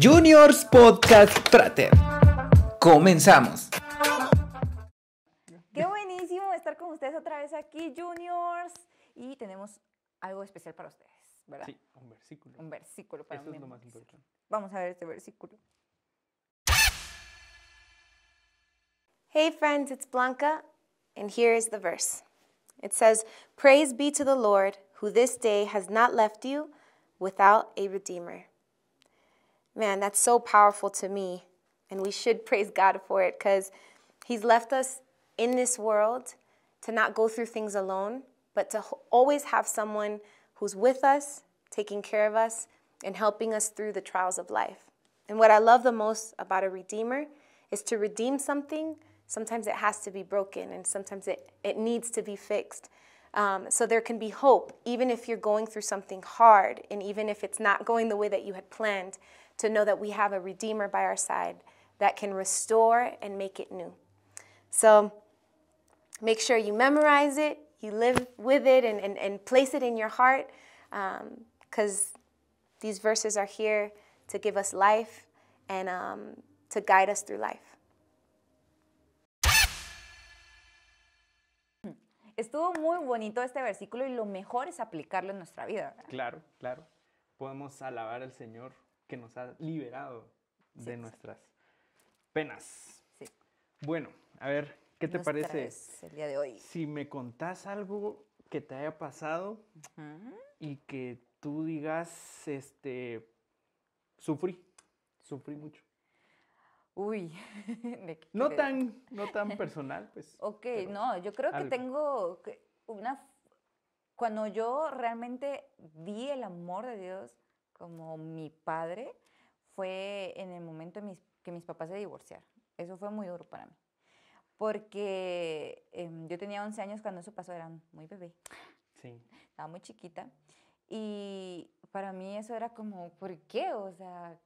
Juniors Podcast Frater. Comenzamos. Qué buenísimo estar con ustedes otra vez aquí, Juniors. Y tenemos algo especial para ustedes, ¿verdad? Sí, un versículo. Un versículo para Eso mí. es lo más importante. Vamos a ver este versículo. Hey friends, it's Blanca, and here is the verse. It says, "Praise be to the Lord, who this day has not left you without a redeemer." Man, that's so powerful to me, and we should praise God for it, because He's left us in this world to not go through things alone, but to always have someone who's with us, taking care of us, and helping us through the trials of life. And what I love the most about a redeemer is to redeem something. Sometimes it has to be broken, and sometimes it needs to be fixed. So there can be hope, even if you're going through something hard, and even if it's not going the way that you had planned, to know that we have a Redeemer by our side that can restore and make it new. So make sure you memorize it, you live with it, and place it in your heart, because these verses are here to give us life and to guide us through life. Estuvo muy bonito este versículo y lo mejor es aplicarlo en nuestra vida, ¿verdad? Claro, claro. Podemos alabar al Señor que nos ha liberado de nuestras penas. Sí. Bueno, a ver, ¿qué te Nos parece traes el día de hoy? si me contás algo que te haya pasado y que tú digas, sufrí mucho? Uy. No tan personal, pues. Ok, pero no, yo creo que algo. tengo cuando yo realmente vi el amor de Dios como mi padre, fue en el momento que mis papás se divorciaron. Eso fue muy duro para mí. Porque yo tenía 11 años cuando eso pasó, era muy bebé. Sí. Estaba muy chiquita. Y para mí eso era como, ¿por qué? O sea,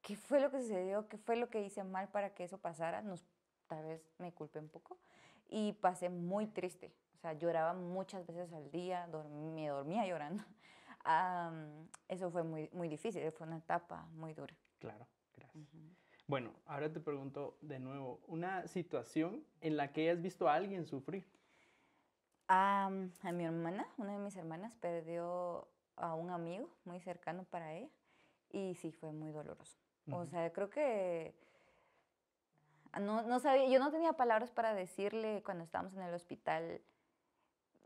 ¿qué fue lo que sucedió? ¿Qué fue lo que hice mal para que eso pasara? Tal vez me culpé un poco. Y pasé muy triste. O sea, lloraba muchas veces al día, me dormía llorando. Eso fue muy, muy difícil, fue una etapa muy dura. Claro, gracias. Bueno, ahora te pregunto de nuevo, una situación en la que hayas visto a alguien sufrir. A mi hermana, una de mis hermanas, perdió a un amigo muy cercano para ella y sí, fue muy doloroso. O sea, creo que no sabía, yo no tenía palabras para decirle cuando estábamos en el hospital.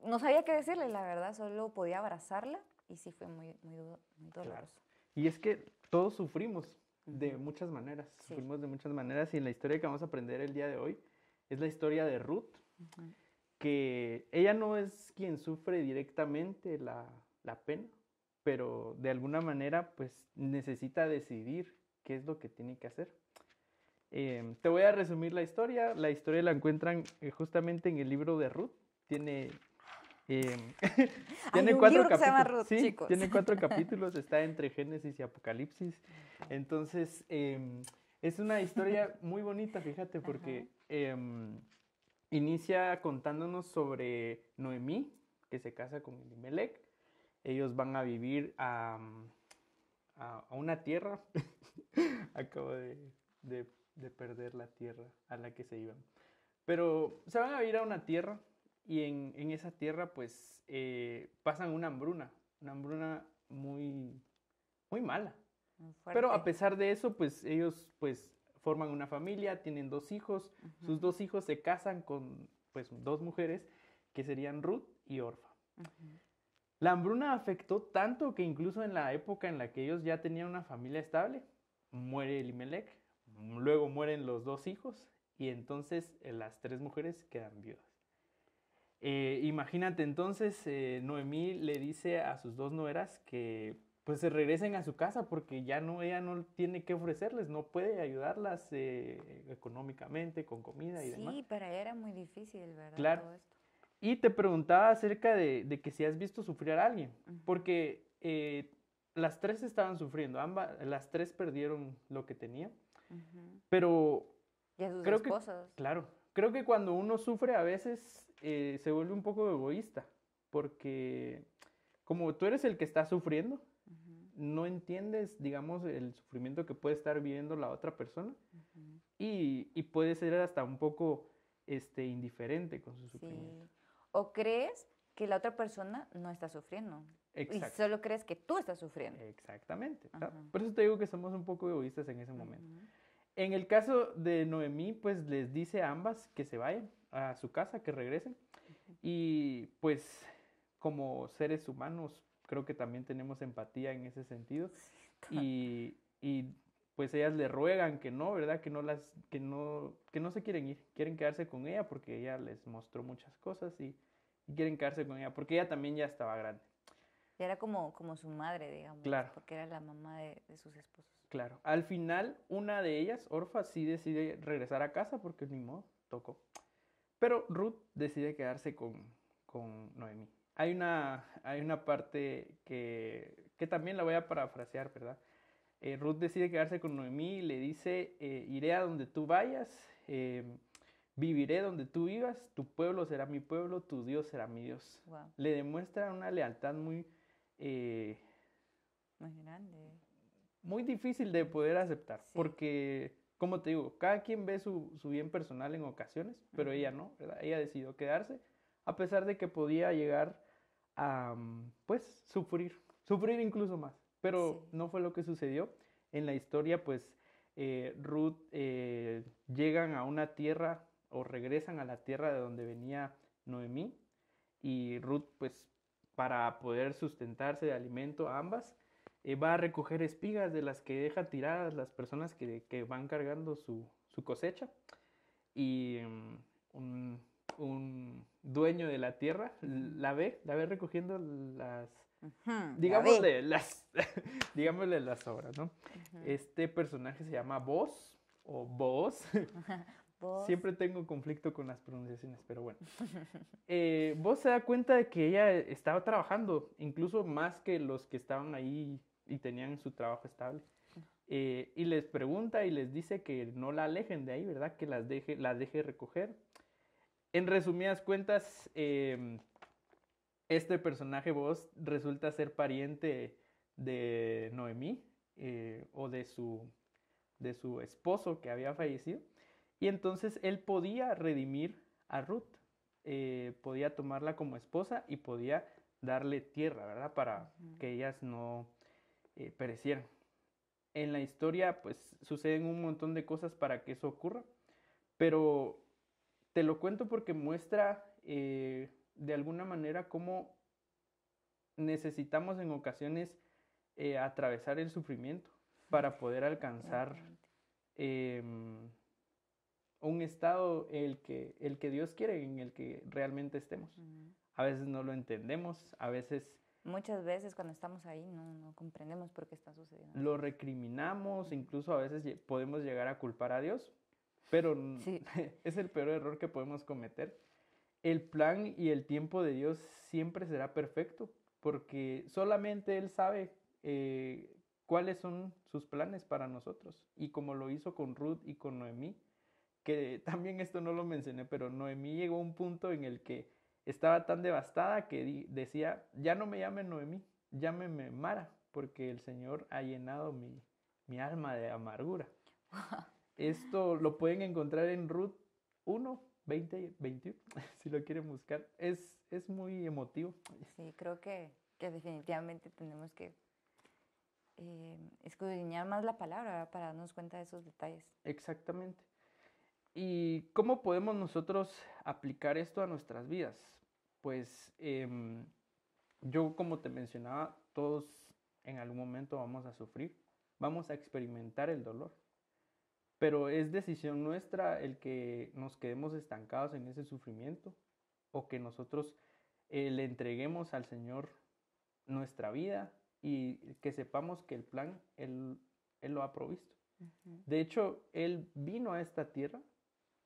No sabía qué decirle, la verdad, solo podía abrazarla y sí fue muy, muy doloroso. Claro. Y es que todos sufrimos de muchas maneras, sufrimos de muchas maneras, y en la historia que vamos a aprender el día de hoy es la historia de Ruth, que ella no es quien sufre directamente la pena, pero de alguna manera pues necesita decidir qué es lo que tiene que hacer. Te voy a resumir la historia la encuentran justamente en el libro de Ruth, tiene... Hay un libro que se llama Ruth, sí, chicos. tiene 4 capítulos, está entre Génesis y Apocalipsis. Entonces, es una historia muy bonita, fíjate, porque inicia contándonos sobre Noemí, que se casa con Elimelech. Ellos van a vivir a una tierra. Acabo de perder la tierra a la que se iban. Pero se van a vivir a una tierra. Y en esa tierra, pues, pasan una hambruna muy, muy mala. Muy fuerte. Pero a pesar de eso, pues, ellos, pues, forman una familia, tienen 2 hijos. Sus 2 hijos se casan con, pues, 2 mujeres, que serían Ruth y Orfa. La hambruna afectó tanto que incluso en la época en la que ellos ya tenían una familia estable, muere Elimelech, luego mueren los 2 hijos, y entonces las 3 mujeres quedan viudas. Imagínate entonces, Noemí le dice a sus 2 nueras que pues se regresen a su casa porque ella no tiene que ofrecerles, no puede ayudarlas económicamente, con comida y demás. Sí, para ella era muy difícil, ¿verdad? Claro. Todo esto. Y te preguntaba acerca de que si has visto sufrir a alguien, porque las 3 estaban sufriendo, las 3 perdieron lo que tenían, pero Y a sus creo esposas. creo que cuando uno sufre a veces se vuelve un poco egoísta, porque como tú eres el que está sufriendo, no entiendes, digamos, el sufrimiento que puede estar viviendo la otra persona y puede ser hasta un poco indiferente con su sufrimiento. Sí. O crees que la otra persona no está sufriendo. Exacto. Y solo crees que tú estás sufriendo. Exactamente. Ajá. Por eso te digo que somos un poco egoístas en ese momento. En el caso de Noemí, pues les dice a ambas que se vayan a su casa, que regresen. Y pues como seres humanos, creo que también tenemos empatía en ese sentido. Y pues ellas le ruegan que no, ¿verdad? Que no se quieren ir, quieren quedarse con ella porque ella les mostró muchas cosas y quieren quedarse con ella porque ella también ya estaba grande. Y era como su madre, digamos, Claro. porque era la mamá de sus esposos. Claro. Al final, una de ellas, Orfa, sí decide regresar a casa porque ni modo, tocó. Pero Ruth decide quedarse con Noemí. Hay una parte que también la voy a parafrasear, ¿verdad? Ruth decide quedarse con Noemí y le dice, iré a donde tú vayas, viviré donde tú vivas, tu pueblo será mi pueblo, tu Dios será mi Dios. Wow. Le demuestra una lealtad muy grande. Muy difícil de poder aceptar, Sí. porque, como te digo, cada quien ve su bien personal en ocasiones, pero ella no, ¿verdad? Ella decidió quedarse, a pesar de que podía llegar a, pues, sufrir incluso más, pero Sí. no fue lo que sucedió. En la historia, pues, Ruth llegan a una tierra o regresan a la tierra de donde venía Noemí, y Ruth, pues, para poder sustentarse de alimento a ambas, va a recoger espigas de las que dejan tiradas las personas que van cargando su cosecha. Y un dueño de la tierra la ve recogiendo digámosle las sobras, ¿no? Este personaje se llama Boz o Boaz. Siempre tengo conflicto con las pronunciaciones, pero bueno. Boaz se da cuenta de que ella estaba trabajando, incluso más que los que estaban ahí y tenían su trabajo estable. Y les pregunta y les dice que no la alejen de ahí, ¿verdad? Que la deje recoger. En resumidas cuentas, este personaje Boaz resulta ser pariente de Noemí o de su esposo que había fallecido. Y entonces él podía redimir a Ruth, podía tomarla como esposa y podía darle tierra, ¿verdad? Para que ellas no perecieran. En la historia, pues, suceden un montón de cosas para que eso ocurra, pero te lo cuento porque muestra de alguna manera cómo necesitamos en ocasiones atravesar el sufrimiento para poder alcanzar un estado el que Dios quiere, en el que realmente estemos. A veces no lo entendemos, a veces... Muchas veces cuando estamos ahí no comprendemos por qué está sucediendo. Lo recriminamos, incluso a veces podemos llegar a culpar a Dios, pero sí. Es el peor error que podemos cometer. El plan y el tiempo de Dios siempre será perfecto, porque solamente Él sabe cuáles son sus planes para nosotros. Y como lo hizo con Ruth y con Noemí, que también esto no lo mencioné, pero Noemí llegó a un punto en el que estaba tan devastada que decía, ya no me llamen Noemí, llámeme Mara, porque el Señor ha llenado mi alma de amargura. Esto lo pueden encontrar en Ruth 1, 20, 21, si lo quieren buscar. Es muy emotivo. Sí, creo que definitivamente tenemos que escudriñar más la palabra, ¿verdad? Para darnos cuenta de esos detalles. Exactamente. ¿Y cómo podemos nosotros aplicar esto a nuestras vidas? Pues yo, como te mencionaba, todos en algún momento vamos a sufrir, vamos a experimentar el dolor. Pero es decisión nuestra el que nos quedemos estancados en ese sufrimiento o que nosotros le entreguemos al Señor nuestra vida y que sepamos que el plan Él lo ha provisto. De hecho, Él vino a esta tierra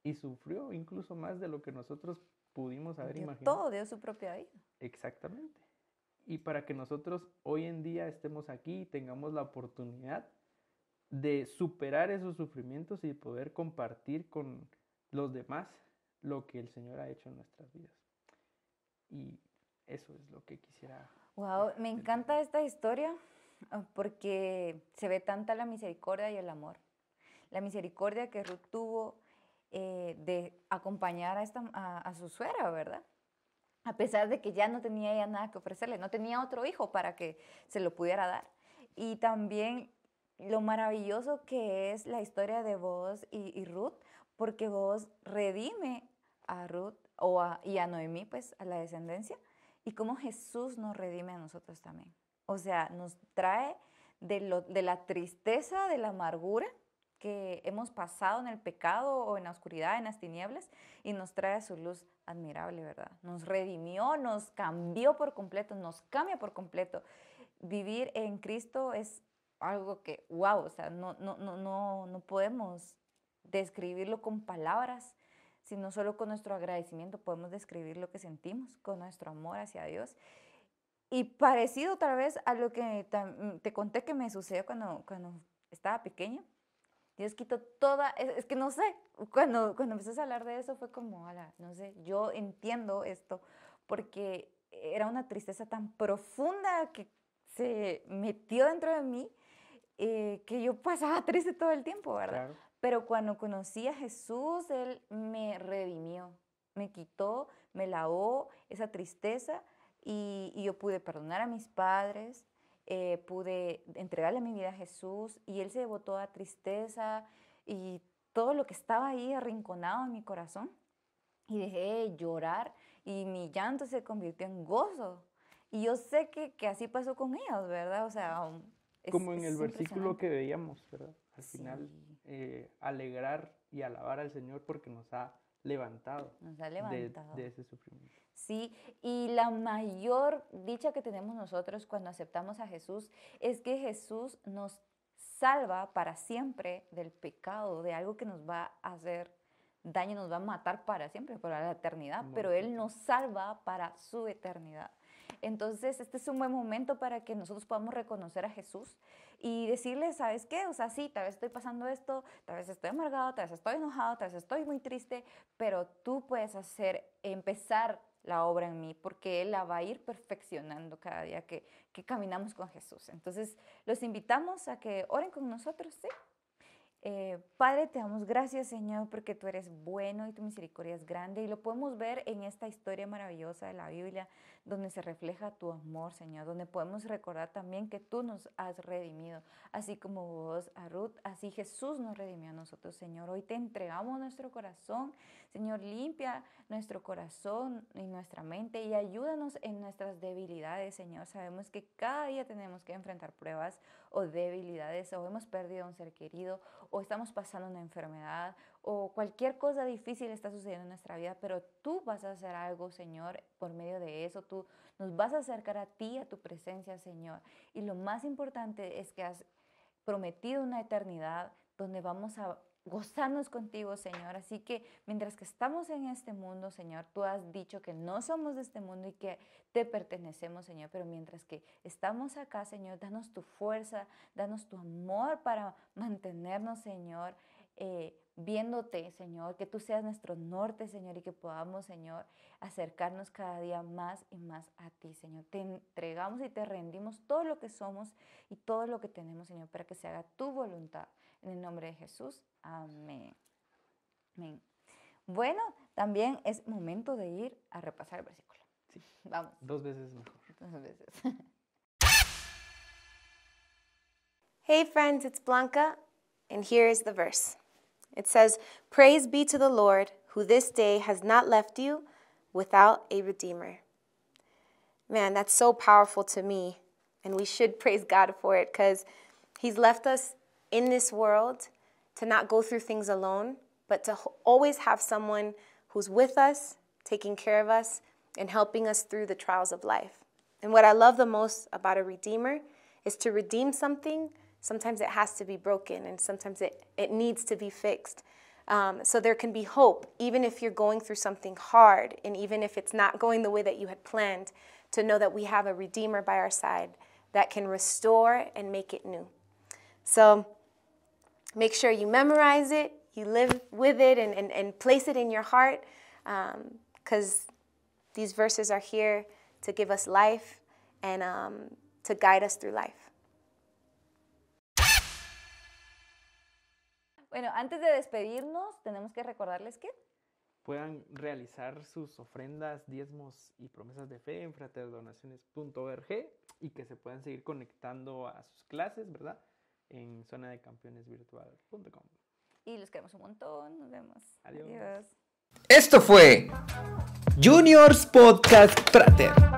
y sufrió incluso más de lo que nosotros pudimos haber imaginado. Todo dio su propia vida. Exactamente. Y para que nosotros hoy en día estemos aquí y tengamos la oportunidad de superar esos sufrimientos y poder compartir con los demás lo que el Señor ha hecho en nuestras vidas. Y eso es lo que quisiera. Wow, me encanta esta historia porque se ve tanta la misericordia y el amor. La misericordia que Ruth tuvo de acompañar a su suegra, ¿verdad? A pesar de que ya no tenía ella nada que ofrecerle, no tenía otro hijo para que se lo pudiera dar. Y también lo maravilloso que es la historia de Booz y Ruth, porque Booz redime a Ruth y a Noemí, pues a la descendencia, y cómo Jesús nos redime a nosotros también. O sea, nos trae de la tristeza, de la amargura que hemos pasado en el pecado o en la oscuridad, en las tinieblas, y nos trae su luz admirable, ¿verdad? Nos redimió, nos cambió por completo, nos cambia por completo. Vivir en Cristo es algo que, wow, o sea, no podemos describirlo con palabras, sino solo con nuestro agradecimiento podemos describir lo que sentimos, con nuestro amor hacia Dios. Y parecido tal vez a lo que te conté que me sucedió cuando estaba pequeña. Dios quitó es que no sé, cuando empezaste a hablar de eso fue como, no sé, yo entiendo esto, porque era una tristeza tan profunda que se metió dentro de mí, que yo pasaba triste todo el tiempo, ¿verdad? Claro. Pero cuando conocí a Jesús, Él me redimió, me quitó, me lavó esa tristeza y yo pude perdonar a mis padres, pude entregarle mi vida a Jesús y Él se llevó toda tristeza y todo lo que estaba ahí arrinconado en mi corazón y dejé de llorar y mi llanto se convirtió en gozo. Y yo sé que así pasó con ellos, ¿verdad? O sea, como en el versículo que veíamos, ¿verdad? Al final, alegrar y alabar al Señor porque nos ha levantado, de ese sufrimiento. Sí, y la mayor dicha que tenemos nosotros cuando aceptamos a Jesús es que Jesús nos salva para siempre del pecado, de algo que nos va a hacer daño, nos va a matar para siempre, para la eternidad, pero Él nos salva para su eternidad. Entonces, este es un buen momento para que nosotros podamos reconocer a Jesús y decirle, ¿sabes qué? O sea, sí, tal vez estoy pasando esto, tal vez estoy amargado, tal vez estoy enojado, tal vez estoy muy triste, pero tú puedes empezar la obra en mí, porque Él la va a ir perfeccionando cada día que caminamos con Jesús. Entonces, los invitamos a que oren con nosotros, ¿sí? Padre, te damos gracias, Señor, porque tú eres bueno y tu misericordia es grande, y lo podemos ver en esta historia maravillosa de la Biblia, donde se refleja tu amor, Señor, donde podemos recordar también que tú nos has redimido, así como vos a Ruth, así Jesús nos redimió a nosotros, Señor. Hoy te entregamos nuestro corazón, Señor, limpia nuestro corazón y nuestra mente y ayúdanos en nuestras debilidades, Señor. Sabemos que cada día tenemos que enfrentar pruebas o debilidades, o hemos perdido a un ser querido, o estamos pasando una enfermedad, o cualquier cosa difícil está sucediendo en nuestra vida, pero tú vas a hacer algo, Señor, por medio de eso. Tú nos vas a acercar a ti, a tu presencia, Señor. Y lo más importante es que has prometido una eternidad donde vamos a gozarnos contigo, Señor. Así que mientras que estamos en este mundo, Señor, tú has dicho que no somos de este mundo y que te pertenecemos, Señor. Pero mientras que estamos acá, Señor, danos tu fuerza, danos tu amor para mantenernos, Señor, viéndote, Señor, que tú seas nuestro norte, Señor, y que podamos, Señor, acercarnos cada día más y más a ti, Señor. Te entregamos y te rendimos todo lo que somos y todo lo que tenemos, Señor, para que se haga tu voluntad. En el nombre de Jesús, amén. Amén. Bueno, también es momento de ir a repasar el versículo. Sí. Vamos. 2 veces mejor. 2 veces. Hey friends, it's Blanca, and here is the verse. It says, "Praise be to the Lord, who this day has not left you without a redeemer." Man, that's so powerful to me, and we should praise God for it, because He's left us in this world to not go through things alone, but to always have someone who's with us, taking care of us, and helping us through the trials of life. And what I love the most about a redeemer is to redeem something. Sometimes it has to be broken, and sometimes it needs to be fixed. So there can be hope, even if you're going through something hard, and even if it's not going the way that you had planned, to know that we have a Redeemer by our side that can restore and make it new. So make sure you memorize it, you live with it, and place it in your heart, because these verses are here to give us life and to guide us through life. Bueno, antes de despedirnos, tenemos que recordarles que puedan realizar sus ofrendas, diezmos y promesas de fe en fraterdonaciones.org y que se puedan seguir conectando a sus clases, ¿verdad? En zonadecampeonesvirtual.com. Y los queremos un montón. Nos vemos. Adiós. Adiós. Esto fue Juniors Podcast Frater.